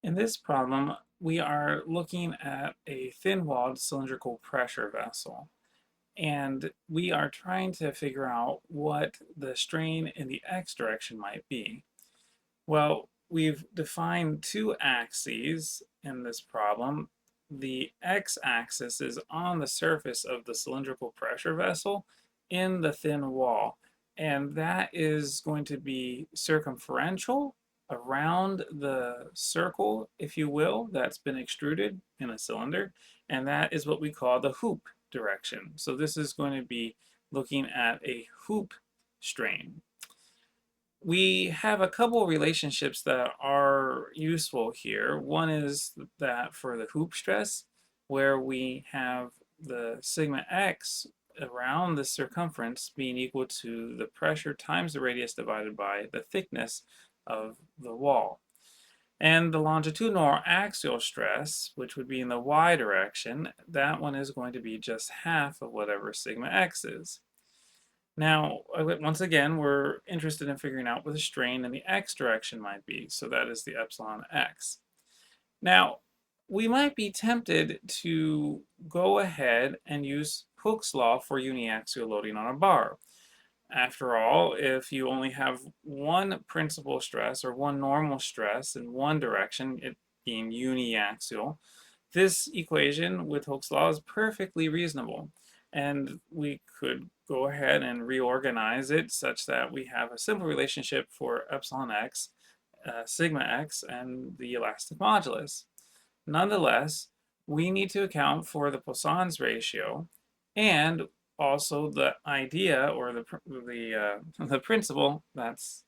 In this problem, we are looking at a thin-walled cylindrical pressure vessel, and we are trying to figure out what the strain in the x direction might be. Well, we've defined two axes in this problem. The x-axis is on the surface of the cylindrical pressure vessel in the thin wall, and that is going to be circumferential around the circle, if you will, that's been extruded in a cylinder, and that is what we call the hoop direction. So this is going to be looking at a hoop strain. We have a couple relationships that are useful here. One is that for the hoop stress, where we have the sigma x around the circumference being equal to the pressure times the radius divided by the thickness of the wall. And the longitudinal axial stress, which would be in the y direction, that one is going to be just half of whatever sigma x is. Now, once again, we're interested in figuring out what the strain in the x direction might be, so that is the epsilon x. Now, we might be tempted to go ahead and use Hooke's law for uniaxial loading on a bar. After all, if you only have one principal stress or one normal stress in one direction, it being uniaxial, this equation with Hooke's law is perfectly reasonable. And we could go ahead and reorganize it such that we have a simple relationship for epsilon x, sigma x, and the elastic modulus. Nonetheless, we need to account for the Poisson's ratio and also the idea or the principle. That's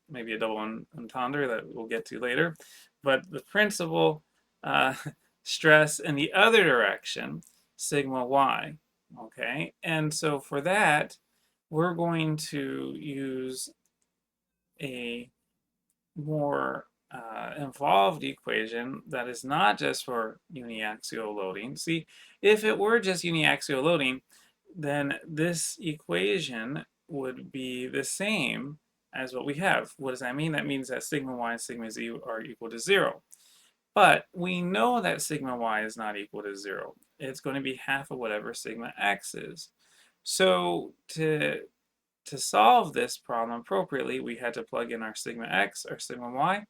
maybe a double entendre that we'll get to later, but the principal uh, stress in the other direction, sigma y. Okay, and so for that, we're going to use a more involved equation that is not just for uniaxial loading. See, if it were just uniaxial loading, then this equation would be the same as what we have. What does that mean? That means that sigma y and sigma z are equal to 0. But we know that sigma y is not equal to 0. It's going to be half of whatever sigma x is. So to solve this problem appropriately, we had to plug in our sigma x, our sigma y,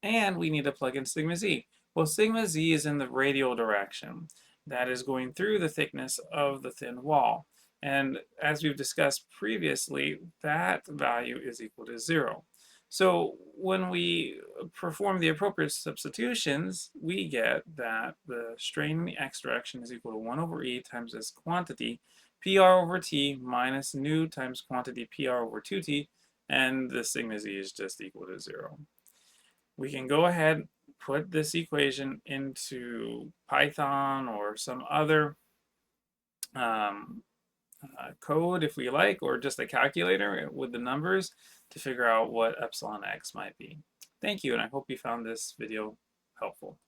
and we need to plug in sigma z. Well, sigma z is in the radial direction. That is going through the thickness of the thin wall. And as we've discussed previously, that value is equal to 0. So when we perform the appropriate substitutions, we get that the strain in the x direction is equal to 1 over e times this quantity, pr over t minus nu times quantity pr over 2t, and the sigma z is just equal to 0. We can go ahead, put this equation into Python or some other um, code if we like, or just a calculator with the numbers to figure out what epsilon x might be. Thank you, and I hope you found this video helpful.